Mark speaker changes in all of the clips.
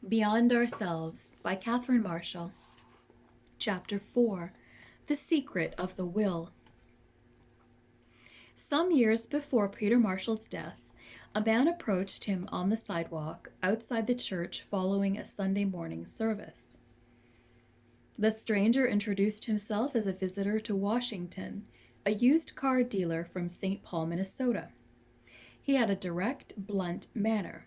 Speaker 1: Beyond Ourselves by Catherine Marshall. Chapter 4. The Secret of the Will. Some years before Peter Marshall's death, a man approached him on the sidewalk outside the church following a Sunday morning service. The stranger introduced himself as a visitor to Washington, a used car dealer from St. Paul, Minnesota. He had a direct, blunt manner.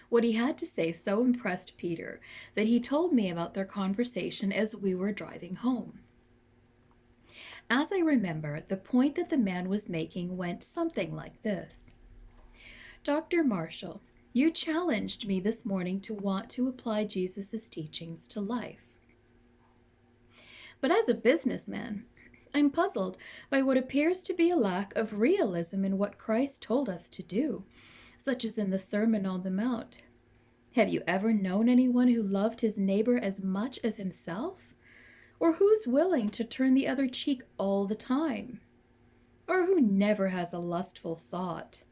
Speaker 1: What he had to say so impressed Peter that he told me about their conversation as we were driving home. As I remember, the point that the man was making went something like this: Dr. Marshall, you challenged me this morning to want to apply Jesus' teachings to life. But as a businessman, I'm puzzled by what appears to be a lack of realism in what Christ told us to do, such as in the Sermon on the Mount. Have you ever known anyone who loved his neighbor as much as himself? Or who's willing to turn the other cheek all the time? Or who never has a lustful thought?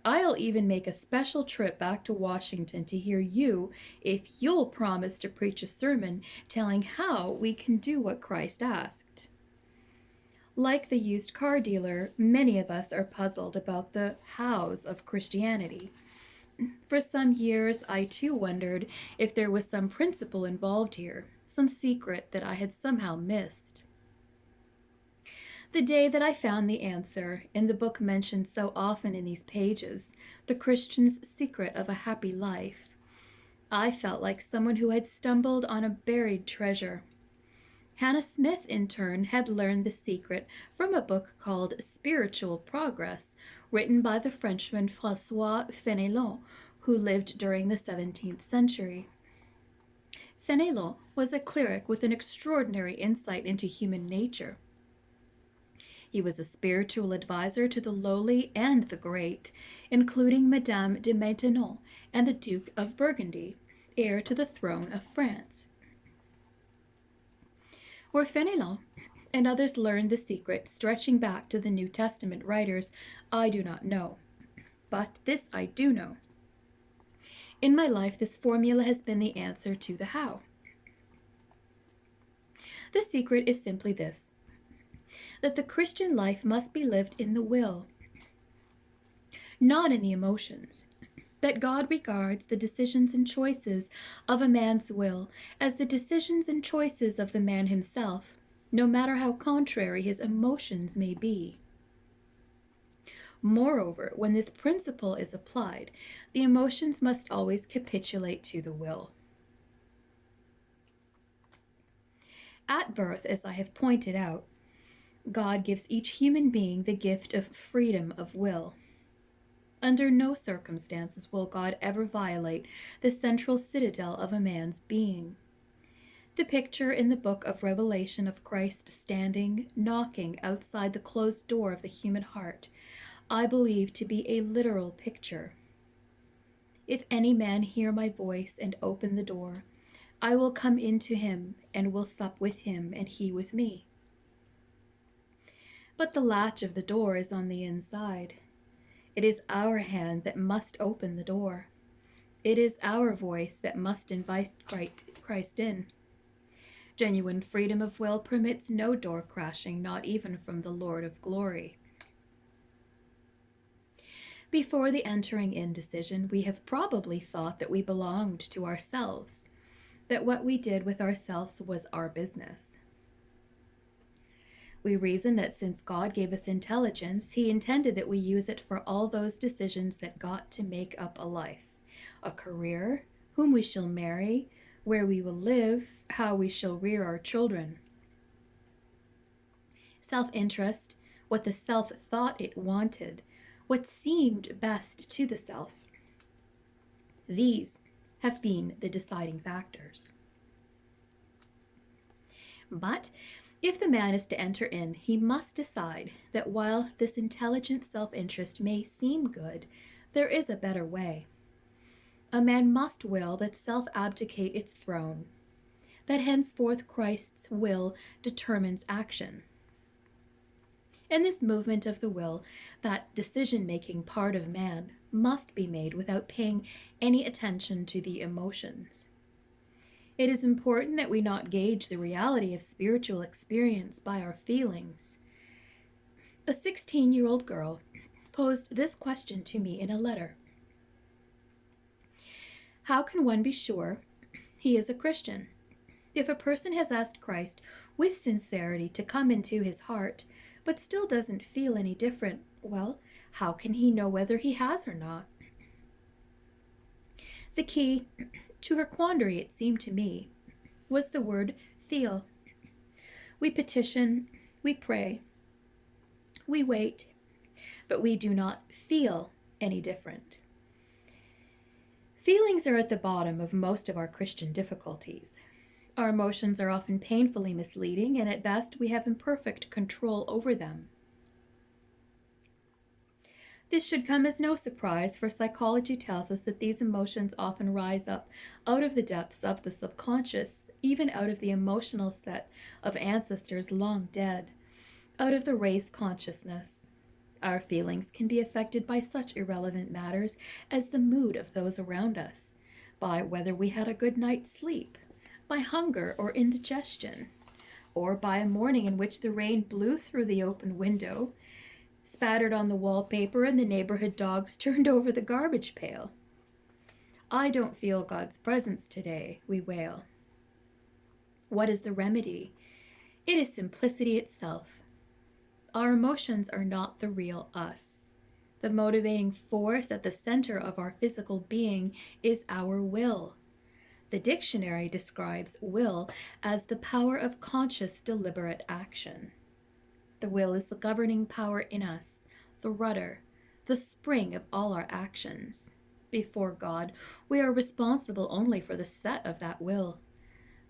Speaker 1: I'll even make a special trip back to Washington to hear you if you'll promise to preach a sermon telling how we can do what Christ asked. Like the used car dealer, many of us are puzzled about the hows of Christianity. For some years, I too wondered if there was some principle involved here, some secret that I had somehow missed. The day that I found the answer in the book mentioned so often in these pages, The Christian's Secret of a Happy Life, I felt like someone who had stumbled on a buried treasure. Hannah Smith, in turn, had learned the secret from a book called Spiritual Progress, written by the Frenchman François Fenelon, who lived during the 17th century. Fenelon was a cleric with an extraordinary insight into human nature. He was a spiritual advisor to the lowly and the great, including Madame de Maintenon and the Duke of Burgundy, heir to the throne of France. Where Fenelon and others learned the secret stretching back to the New Testament writers, I do not know. But this I do know. In my life, this formula has been the answer to the how. The secret is simply this: that the Christian life must be lived in the will, not in the emotions. That God regards the decisions and choices of a man's will as the decisions and choices of the man himself, no matter how contrary his emotions may be. Moreover, when this principle is applied, the emotions must always capitulate to the will. At birth, as I have pointed out, God gives each human being the gift of freedom of will. Under no circumstances will God ever violate the central citadel of a man's being. The picture in the book of Revelation of Christ standing, knocking outside the closed door of the human heart, I believe to be a literal picture. If any man hear my voice and open the door, I will come into him and will sup with him and he with me. But the latch of the door is on the inside. It is our hand that must open the door. It is our voice that must invite Christ in. Genuine freedom of will permits no door crashing, not even from the Lord of glory. Before the entering in decision, we have probably thought that we belonged to ourselves, that what we did with ourselves was our business. We reason that since God gave us intelligence, He intended that we use it for all those decisions that got to make up a life, a career, whom we shall marry, where we will live, how we shall rear our children. Self-interest, what the self thought it wanted, what seemed best to the self. These have been the deciding factors. But if the man is to enter in, he must decide that while this intelligent self-interest may seem good, there is a better way. A man must will that self abdicate its throne, that henceforth Christ's will determines action. In this movement of the will, that decision making part of man must be made without paying any attention to the emotions. It is important that we not gauge the reality of spiritual experience by our feelings. A 16-year-old girl posed this question to me in a letter: how can one be sure he is a Christian? If a person has asked Christ with sincerity to come into his heart, but still doesn't feel any different, well, how can he know whether he has or not? The key to her quandary, it seemed to me, was the word feel. We petition, we pray, we wait, but we do not feel any different. Feelings are at the bottom of most of our Christian difficulties. Our emotions are often painfully misleading, and at best we have imperfect control over them. This should come as no surprise, for psychology tells us that these emotions often rise up out of the depths of the subconscious, even out of the emotional set of ancestors long dead, out of the race consciousness. Our feelings can be affected by such irrelevant matters as the mood of those around us, by whether we had a good night's sleep, by hunger or indigestion, or by a morning in which the rain blew through the open window, spattered on the wallpaper, and the neighborhood dogs turned over the garbage pail. I don't feel God's presence today, we wail. What is the remedy? It is simplicity itself. Our emotions are not the real us. The motivating force at the center of our physical being is our will. The dictionary describes will as the power of conscious, deliberate action. The will is the governing power in us, the rudder, the spring of all our actions. Before God, we are responsible only for the set of that will,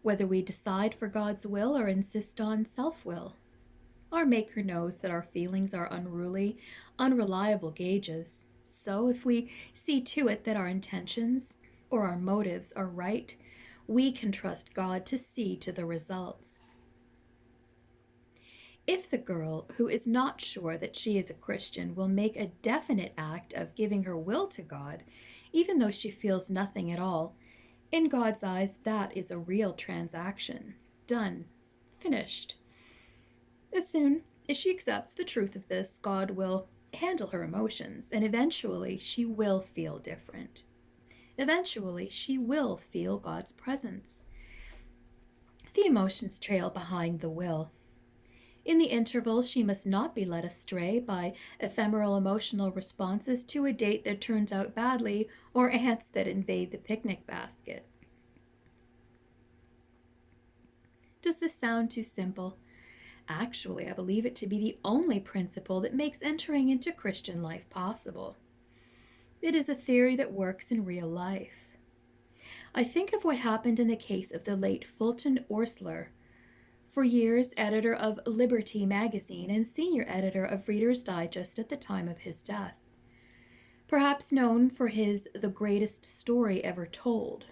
Speaker 1: whether we decide for God's will or insist on self-will. Our Maker knows that our feelings are unruly, unreliable gauges. So if we see to it that our intentions or our motives are right, we can trust God to see to the results. If the girl who is not sure that she is a Christian will make a definite act of giving her will to God, even though she feels nothing at all, in God's eyes that is a real transaction. Done. Finished. As soon as she accepts the truth of this, God will handle her emotions, and eventually she will feel different. Eventually she will feel God's presence. The emotions trail behind the will. In the interval, she must not be led astray by ephemeral emotional responses to a date that turns out badly or ants that invade the picnic basket. Does this sound too simple? Actually, I believe it to be the only principle that makes entering into Christian life possible. It is a theory that works in real life. I think of what happened in the case of the late Fulton Orsler, for years editor of Liberty magazine and senior editor of Reader's Digest at the time of his death. Perhaps known for his The Greatest Story Ever Told,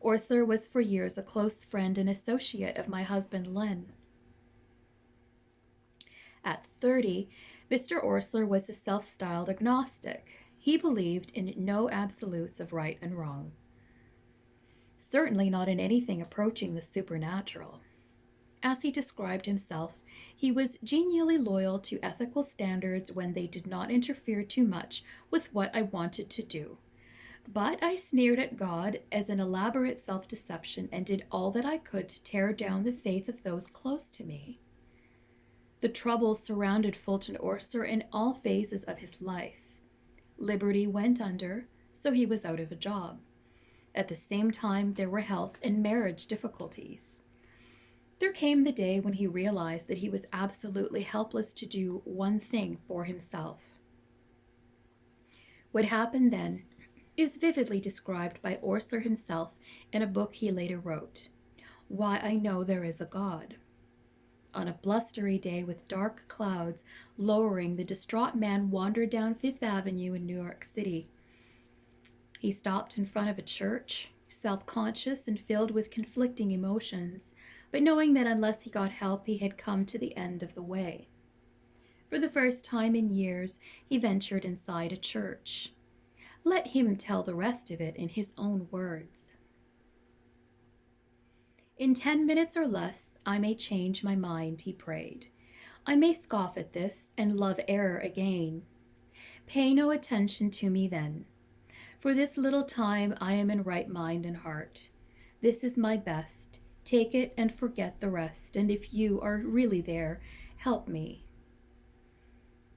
Speaker 1: Orsler was for years a close friend and associate of my husband Len. At 30, Mr. Orsler was a self-styled agnostic. He believed in no absolutes of right and wrong. Certainly not in anything approaching the supernatural. As he described himself, he was genially loyal to ethical standards when they did not interfere too much with what I wanted to do. But I sneered at God as an elaborate self-deception and did all that I could to tear down the faith of those close to me. The troubles surrounded Fulton Orsler in all phases of his life. Liberty went under, so he was out of a job. At the same time, there were health and marriage difficulties. There came the day when he realized that he was absolutely helpless to do one thing for himself. What happened then is vividly described by Orsler himself in a book he later wrote, Why I Know There Is a God. On a blustery day with dark clouds lowering, the distraught man wandered down Fifth Avenue in New York City. He stopped in front of a church, self-conscious and filled with conflicting emotions, but knowing that unless he got help, he had come to the end of the way. For the first time in years, he ventured inside a church. Let him tell the rest of it in his own words. In 10 minutes or less, I may change my mind, he prayed. I may scoff at this and love error again. Pay no attention to me then. For this little time I am in right mind and heart. This is my best. Take it and forget the rest, and if you are really there, help me.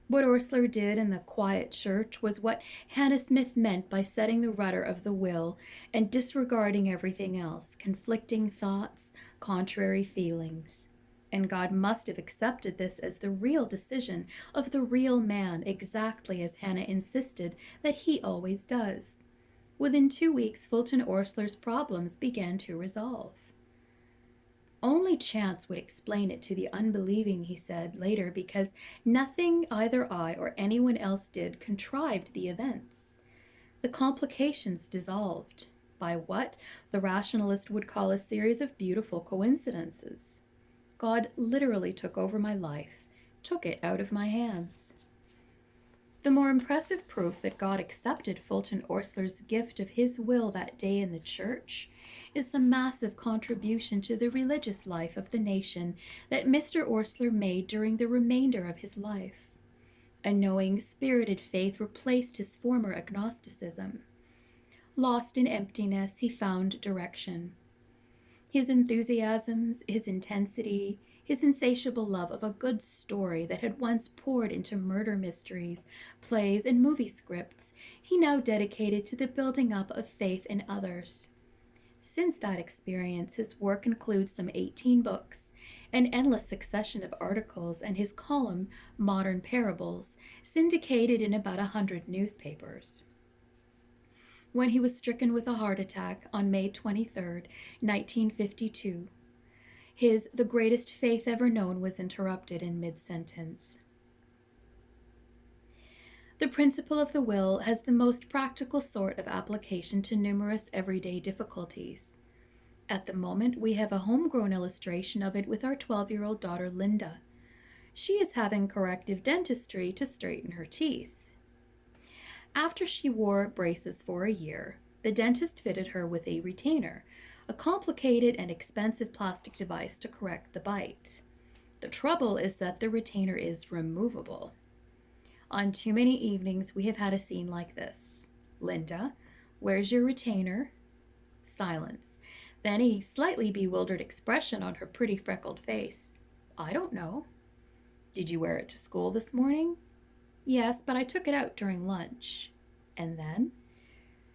Speaker 1: What Osler did in the quiet church was what Hannah Smith meant by setting the rudder of the will and disregarding everything else, conflicting thoughts, contrary feelings. And God must have accepted this as the real decision of the real man, exactly as Hannah insisted that he always does. Within 2 weeks, Fulton Osler's problems began to resolve. Only chance would explain it to the unbelieving, he said later, because nothing either I or anyone else did contrived the events. The complications dissolved by what the rationalist would call a series of beautiful coincidences. God literally took over my life, took it out of my hands. The more impressive proof that God accepted Fulton Osler's gift of his will that day in the church is the massive contribution to the religious life of the nation that Mr. Osler made during the remainder of his life. A knowing, spirited faith replaced his former agnosticism. Lost in emptiness, he found direction. His enthusiasms, his intensity, his insatiable love of a good story that had once poured into murder mysteries, plays, and movie scripts, he now dedicated to the building up of faith in others. Since that experience, his work includes some 18 books, an endless succession of articles, and his column, Modern Parables, syndicated in about 100 newspapers. When he was stricken with a heart attack on May 23, 1952, his "the greatest faith ever known" was interrupted in mid-sentence. The principle of the will has the most practical sort of application to numerous everyday difficulties. At the moment, we have a homegrown illustration of it with our 12-year-old daughter, Linda. She is having corrective dentistry to straighten her teeth. After she wore braces for a year, the dentist fitted her with a retainer, a complicated and expensive plastic device to correct the bite. The trouble is that the retainer is removable. On too many evenings, we have had a scene like this. Linda, where's your retainer? Silence. Then a slightly bewildered expression on her pretty freckled face. I don't know. Did you wear it to school this morning? Yes, but I took it out during lunch. And then?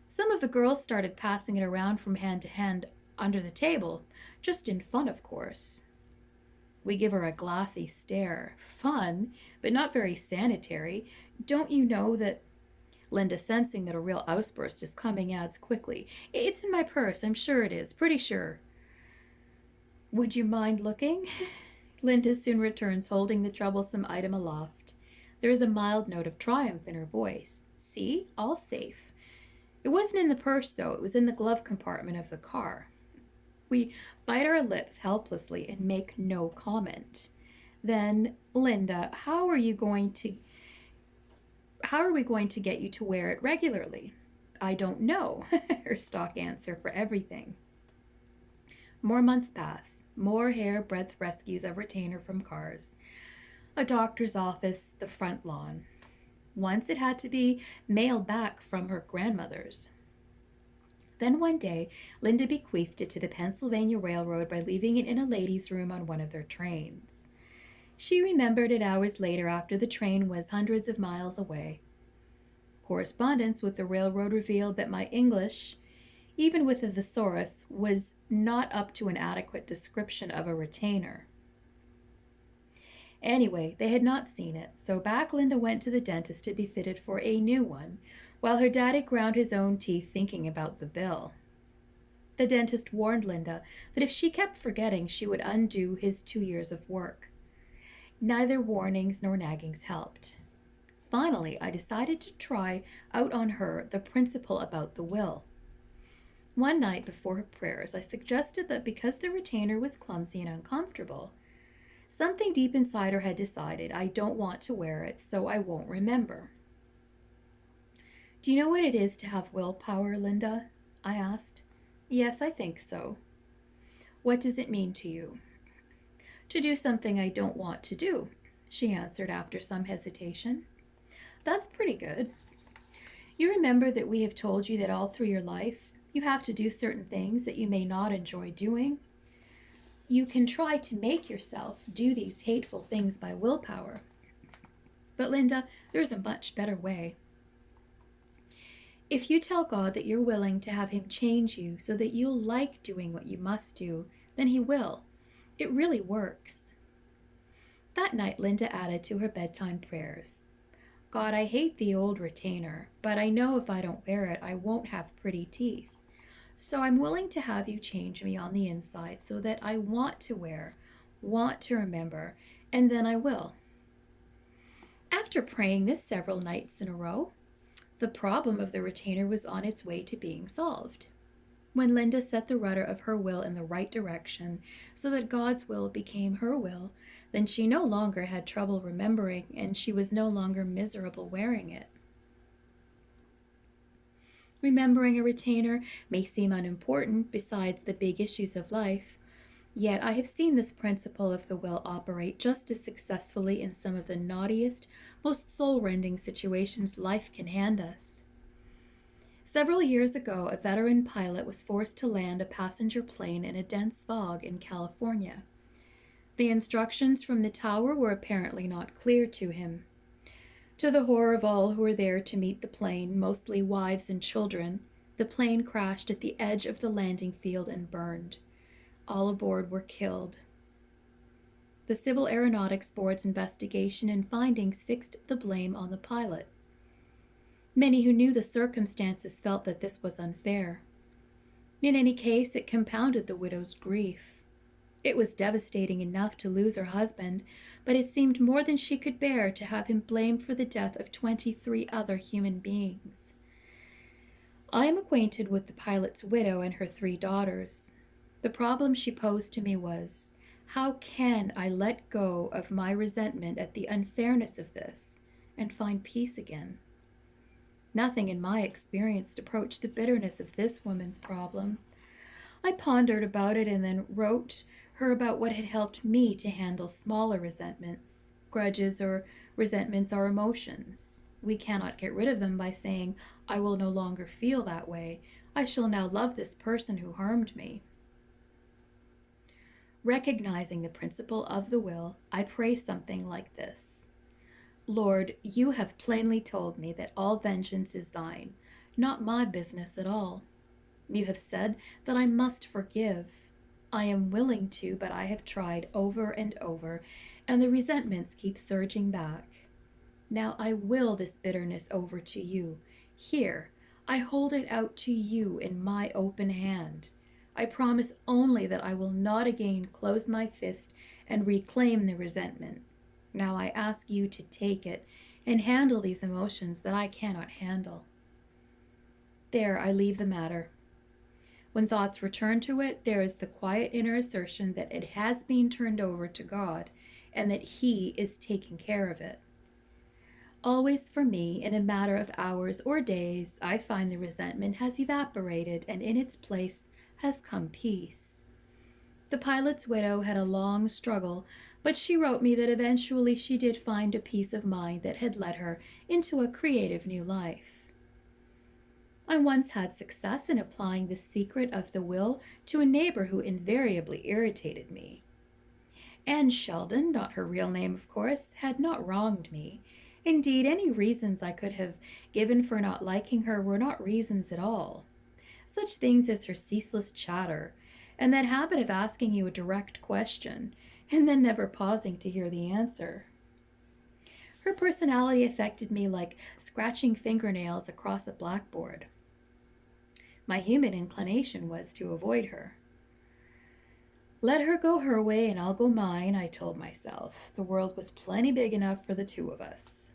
Speaker 1: Some of the girls started passing it around from hand to hand under the table, just in fun, of course. We give her a glassy stare. Fun, but not very sanitary. Don't you know that... Linda, sensing that a real outburst is coming, adds quickly, It's in my purse, I'm sure it is, pretty sure. Would you mind looking? Linda soon returns, holding the troublesome item aloft. There is a mild note of triumph in her voice. See, all safe. It wasn't in the purse, though. It was in the glove compartment of the car. We bite our lips helplessly and make no comment. Then, Linda, how are we going to get you to wear it regularly? I don't know, her stock answer for everything. More months pass. More hair-breadth rescues of retainer from cars. A doctor's office, the front lawn. Once it had to be mailed back from her grandmother's. Then one day, Linda bequeathed it to the Pennsylvania Railroad by leaving it in a ladies' room on one of their trains. She remembered it hours later after the train was hundreds of miles away. Correspondence with the railroad revealed that my English, even with a thesaurus, was not up to an adequate description of a retainer. Anyway, they had not seen it, so back Linda went to the dentist to be fitted for a new one, while her daddy ground his own teeth thinking about the bill. The dentist warned Linda that if she kept forgetting, she would undo his 2 years of work. Neither warnings nor naggings helped. Finally, I decided to try out on her the principle about the will. One night before her prayers, I suggested that because the retainer was clumsy and uncomfortable, Something deep inside her had decided I don't want to wear it, so I won't remember. Do you know what it is to have willpower, Linda? I asked. Yes, I think so. What does it mean to you? To do something I don't want to do, she answered after some hesitation. That's pretty good. You remember that we have told you that all through your life you have to do certain things that you may not enjoy doing. You can try to make yourself do these hateful things by willpower. But Linda, there's a much better way. If you tell God that you're willing to have Him change you so that you'll like doing what you must do, then He will. It really works. That night, Linda added to her bedtime prayers, God, I hate the old retainer, but I know if I don't wear it, I won't have pretty teeth. So I'm willing to have you change me on the inside so that I want to wear, want to remember, and then I will. After praying this several nights in a row, the problem of the retainer was on its way to being solved. When Linda set the rudder of her will in the right direction so that God's will became her will, then she no longer had trouble remembering and she was no longer miserable wearing it. Remembering a retainer may seem unimportant besides the big issues of life, yet I have seen this principle of the will operate just as successfully in some of the naughtiest, most soul-rending situations life can hand us. Several years ago, a veteran pilot was forced to land a passenger plane in a dense fog in California. The instructions from the tower were apparently not clear to him. To the horror of all who were there to meet the plane, mostly wives and children, the plane crashed at the edge of the landing field and burned. All aboard were killed. The Civil Aeronautics Board's investigation and findings fixed the blame on the pilot. Many who knew the circumstances felt that this was unfair. In any case, it compounded the widow's grief. It was devastating enough to lose her husband, but it seemed more than she could bear to have him blamed for the death of 23 other human beings. I am acquainted with the pilot's widow and her 3 daughters. The problem she posed to me was, how can I let go of my resentment at the unfairness of this and find peace again? Nothing in my experience approached the bitterness of this woman's problem. I pondered about it and then wrote her about what had helped me to handle smaller resentments. Grudges or resentments are emotions. We cannot get rid of them by saying, I will no longer feel that way. I shall now love this person who harmed me. Recognizing the principle of the will, I pray something like this. Lord, you have plainly told me that all vengeance is thine, not my business at all. You have said that I must forgive. I am willing to, but I have tried over and over, and the resentments keep surging back. Now I will this bitterness over to you. Here, I hold it out to you in my open hand. I promise only that I will not again close my fist and reclaim the resentment. Now I ask you to take it and handle these emotions that I cannot handle. There I leave the matter. When thoughts return to it, there is the quiet inner assertion that it has been turned over to God and that He is taking care of it. Always for me, in a matter of hours or days, I find the resentment has evaporated and in its place has come peace. The pilot's widow had a long struggle, but she wrote me that eventually she did find a peace of mind that had led her into a creative new life. I once had success in applying the secret of the will to a neighbor who invariably irritated me. Anne Sheldon, not her real name of course, had not wronged me. Indeed, any reasons I could have given for not liking her were not reasons at all. Such things as her ceaseless chatter, and that habit of asking you a direct question, and then never pausing to hear the answer. Her personality affected me like scratching fingernails across a blackboard. My human inclination was to avoid her. Let her go her way and I'll go mine, I told myself. The world was plenty big enough for the 2 of us.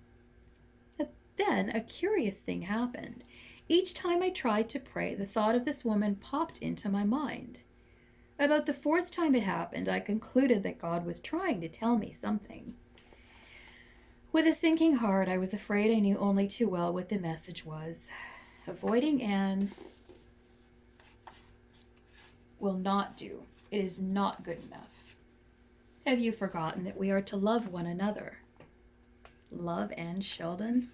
Speaker 1: But then a curious thing happened. Each time I tried to pray, the thought of this woman popped into my mind. About the fourth time it happened, I concluded that God was trying to tell me something. With a sinking heart, I was afraid I knew only too well what the message was. Avoiding Anne will not do. It is not good enough. Have you forgotten that we are to love one another? Love Anne Sheldon?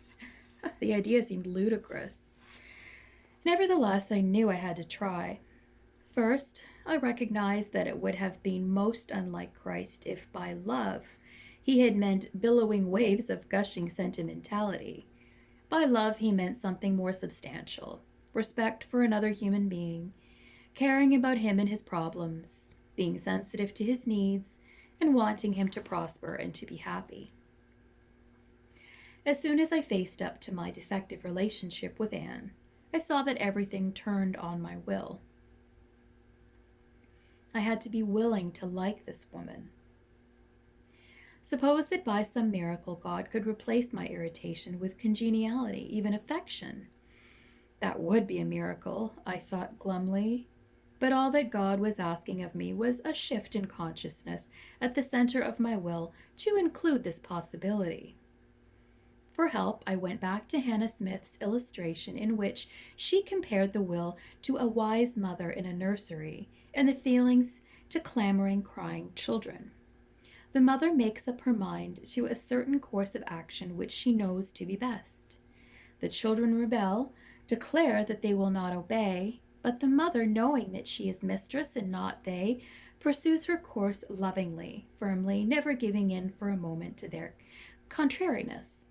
Speaker 1: The idea seemed ludicrous. Nevertheless, I knew I had to try. First, I recognized that it would have been most unlike Christ if by love he had meant billowing waves of gushing sentimentality. By love, he meant something more substantial: respect for another human being, caring about him and his problems, being sensitive to his needs, and wanting him to prosper and to be happy. As soon as I faced up to my defective relationship with Anne, I saw that everything turned on my will. I had to be willing to like this woman. Suppose that by some miracle God could replace my irritation with congeniality, even affection. That would be a miracle, I thought glumly. But all that God was asking of me was a shift in consciousness at the center of my will to include this possibility. For help, I went back to Hannah Smith's illustration in which she compared the will to a wise mother in a nursery and the feelings to clamoring, crying children. The mother makes up her mind to a certain course of action which she knows to be best. The children rebel, declare that they will not obey, but the mother, knowing that she is mistress and not they, pursues her course lovingly, firmly, never giving in for a moment to their contrariness.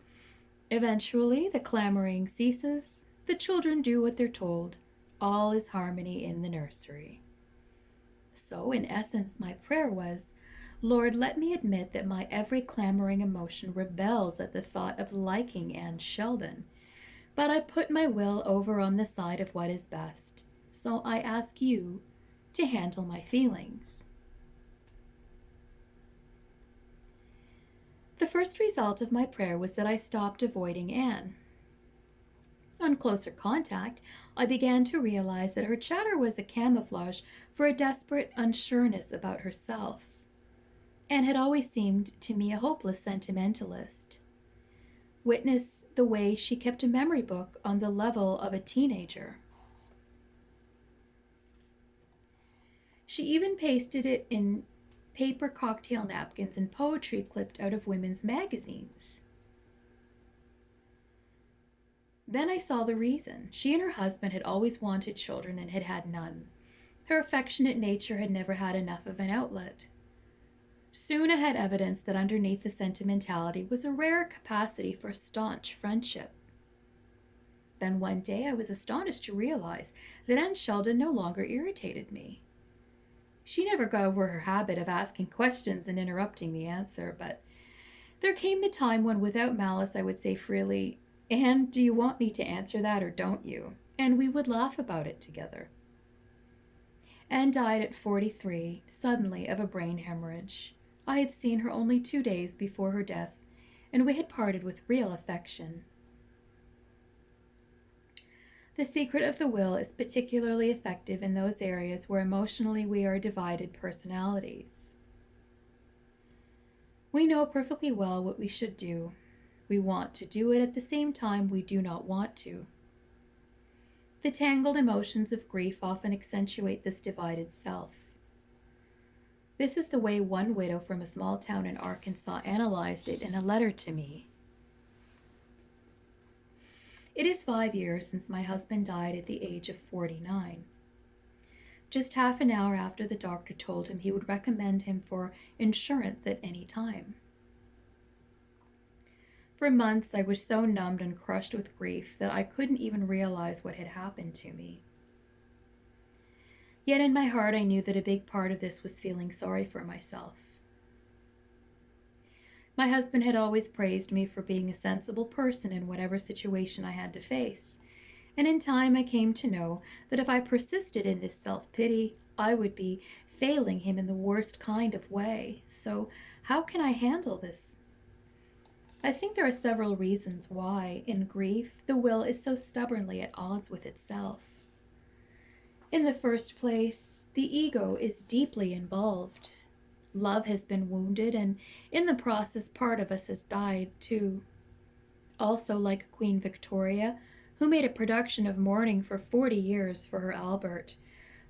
Speaker 1: Eventually, the clamoring ceases, the children do what they're told. All is harmony in the nursery. So, in essence, my prayer was, Lord, let me admit that my every clamoring emotion rebels at the thought of liking Anne Sheldon. But I put my will over on the side of what is best. So I ask you to handle my feelings. The first result of my prayer was that I stopped avoiding Anne. On closer contact, I began to realize that her chatter was a camouflage for a desperate unsureness about herself. Anne had always seemed to me a hopeless sentimentalist. Witness the way she kept a memory book on the level of a teenager. She even pasted it in paper cocktail napkins and poetry clipped out of women's magazines. Then I saw the reason. She and her husband had always wanted children and had had none. Her affectionate nature had never had enough of an outlet. Soon I had evidence that underneath the sentimentality was a rare capacity for staunch friendship. Then one day I was astonished to realize that Anne Sheldon no longer irritated me. She never got over her habit of asking questions and interrupting the answer, but there came the time when, without malice, I would say freely, Anne, do you want me to answer that or don't you? And we would laugh about it together. Anne died at 43, suddenly, of a brain hemorrhage. I had seen her only 2 days before her death, and we had parted with real affection. The secret of the will is particularly effective in those areas where emotionally we are divided personalities. We know perfectly well what we should do. We want to do it at the same time we do not want to. The tangled emotions of grief often accentuate this divided self. This is the way one widow from a small town in Arkansas analyzed it in a letter to me. It is 5 years since my husband died at the age of 49. Just half an hour after the doctor told him he would recommend him for insurance at any time. For months I was so numbed and crushed with grief that I couldn't even realize what had happened to me. Yet in my heart I knew that a big part of this was feeling sorry for myself. My husband had always praised me for being a sensible person in whatever situation I had to face, and in time I came to know that if I persisted in this self-pity, I would be failing him in the worst kind of way. So how can I handle this? I think there are several reasons why, in grief, the will is so stubbornly at odds with itself. In the first place, the ego is deeply involved. Love has been wounded, and in the process, part of us has died too. Also, like Queen Victoria, who made a production of mourning for 40 years for her Albert,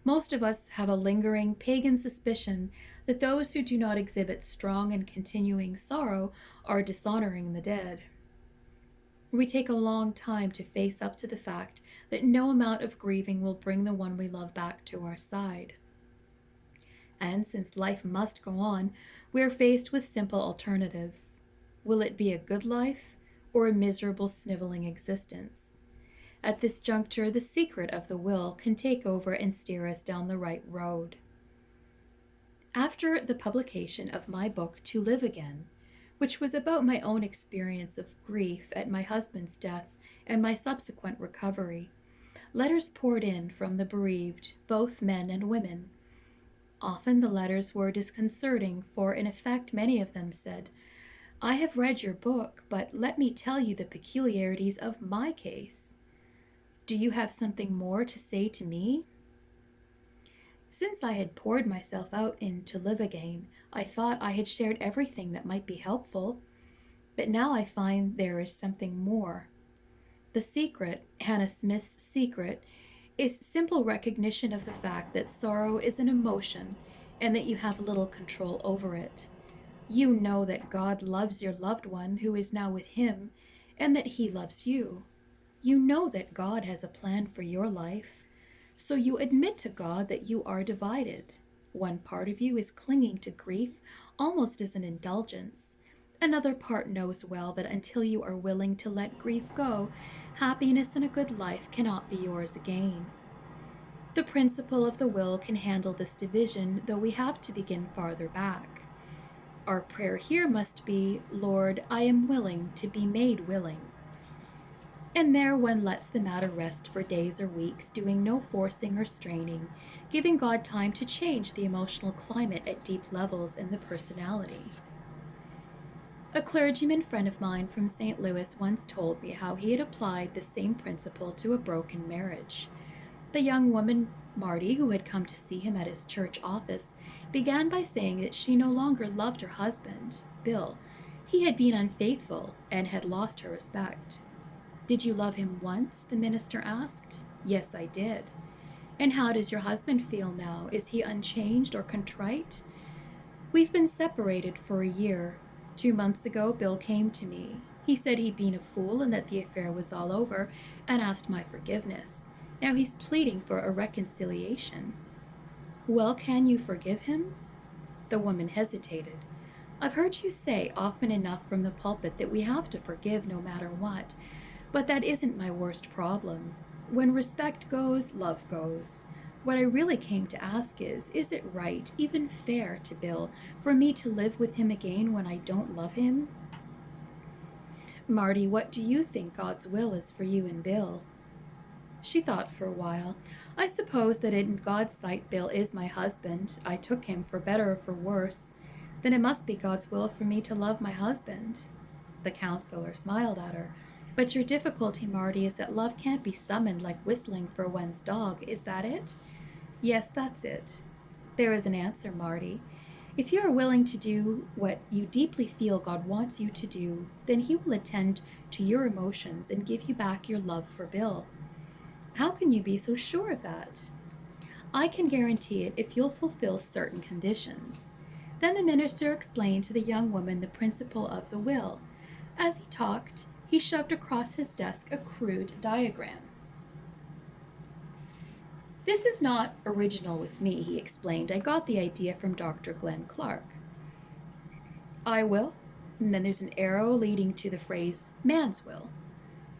Speaker 1: most of us have a lingering pagan suspicion that those who do not exhibit strong and continuing sorrow are dishonoring the dead. We take a long time to face up to the fact that no amount of grieving will bring the one we love back to our side. And since life must go on, we are faced with simple alternatives. Will it be a good life or a miserable, sniveling existence? At this juncture, the secret of the will can take over and steer us down the right road. After the publication of my book, To Live Again, which was about my own experience of grief at my husband's death and my subsequent recovery, letters poured in from the bereaved, both men and women. Often the letters were disconcerting, for in effect many of them said, "I have read your book, but let me tell you the peculiarities of my case. Do you have something more to say to me?" Since I had poured myself out in To Live Again, I thought I had shared everything that might be helpful. But now I find there is something more. The secret, Hannah Smith's secret, is simple recognition of the fact that sorrow is an emotion and that you have little control over it. You know that God loves your loved one who is now with Him and that He loves you. You know that God has a plan for your life. So you admit to God that you are divided. One part of you is clinging to grief almost as an indulgence. Another part knows well that until you are willing to let grief go, happiness and a good life cannot be yours again. The principle of the will can handle this division, though we have to begin farther back. Our prayer here must be, "Lord, I am willing to be made willing." And there one lets the matter rest for days or weeks, doing no forcing or straining, giving God time to change the emotional climate at deep levels in the personality. A clergyman friend of mine from St. Louis once told me how he had applied the same principle to a broken marriage. The young woman, Marty, who had come to see him at his church office, began by saying that she no longer loved her husband, Bill. He had been unfaithful and had lost her respect. "Did you love him once?" the minister asked. "Yes, I did." "And how does your husband feel now? Is he unchanged or contrite?" "We've been separated for a year. 2 months ago, Bill came to me. He said he'd been a fool and that the affair was all over, and asked my forgiveness. Now he's pleading for a reconciliation." "Well, can you forgive him?" The woman hesitated. "I've heard you say often enough from the pulpit that we have to forgive no matter what. But that isn't my worst problem. When respect goes, love goes. What I really came to ask is it right, even fair to Bill, for me to live with him again when I don't love him?" "Marty, what do you think God's will is for you and Bill?" She thought for a while. "I suppose that in God's sight Bill is my husband. I took him for better or for worse. Then it must be God's will for me to love my husband." The counselor smiled at her. "But your difficulty, Marty, is that love can't be summoned like whistling for one's dog. Is that it?" "Yes, that's it." "There is an answer, Marty. If you are willing to do what you deeply feel God wants you to do, then He will attend to your emotions and give you back your love for Bill." "How can you be so sure of that?" "I can guarantee it if you'll fulfill certain conditions." Then the minister explained to the young woman the principle of the will. As he talked, he shoved across his desk a crude diagram. "This is not original with me," he explained. "I got the idea from Dr. Glenn Clark. I will, and then there's an arrow leading to the phrase man's will.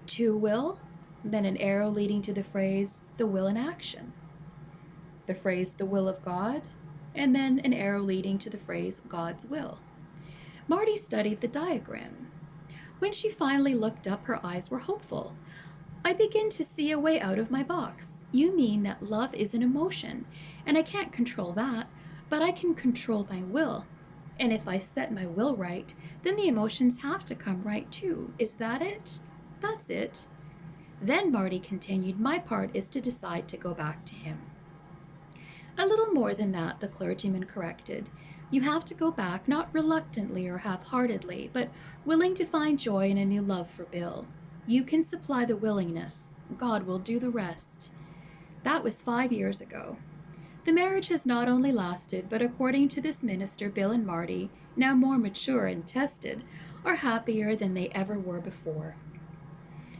Speaker 1: To will, and then an arrow leading to the phrase the will in action. The phrase the will of God, and then an arrow leading to the phrase God's will." Marty studied the diagram. When she finally looked up, her eyes were hopeful. "I begin to see a way out of my box. You mean that love is an emotion, and I can't control that, but I can control my will. And if I set my will right, then the emotions have to come right too. Is that it?" "That's it." "Then," Marty continued, "my part is to decide to go back to him." A little more than that, the clergyman corrected. You have to go back, not reluctantly or half-heartedly, but willing to find joy in a new love for Bill. You can supply the willingness. God will do the rest. That was 5 years ago. The marriage has not only lasted, but according to this minister, Bill and Marty, now more mature and tested, are happier than they ever were before.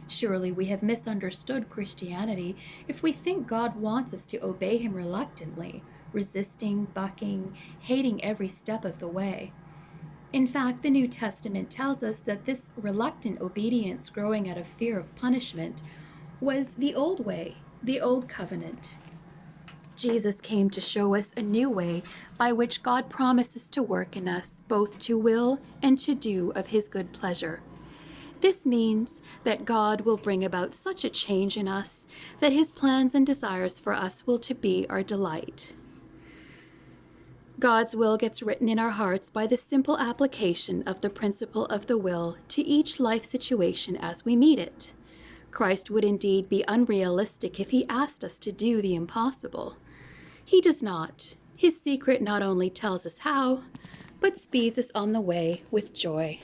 Speaker 1: Surely we have misunderstood Christianity if we think God wants us to obey Him reluctantly, resisting, bucking, hating every step of the way. In fact, the New Testament tells us that this reluctant obedience growing out of fear of punishment was the old way, the old covenant. Jesus came to show us a new way by which God promises to work in us both to will and to do of His good pleasure. This means that God will bring about such a change in us that His plans and desires for us will to be our delight. God's will gets written in our hearts by the simple application of the principle of the will to each life situation as we meet it. Christ would indeed be unrealistic if He asked us to do the impossible. He does not. His secret not only tells us how, but speeds us on the way with joy.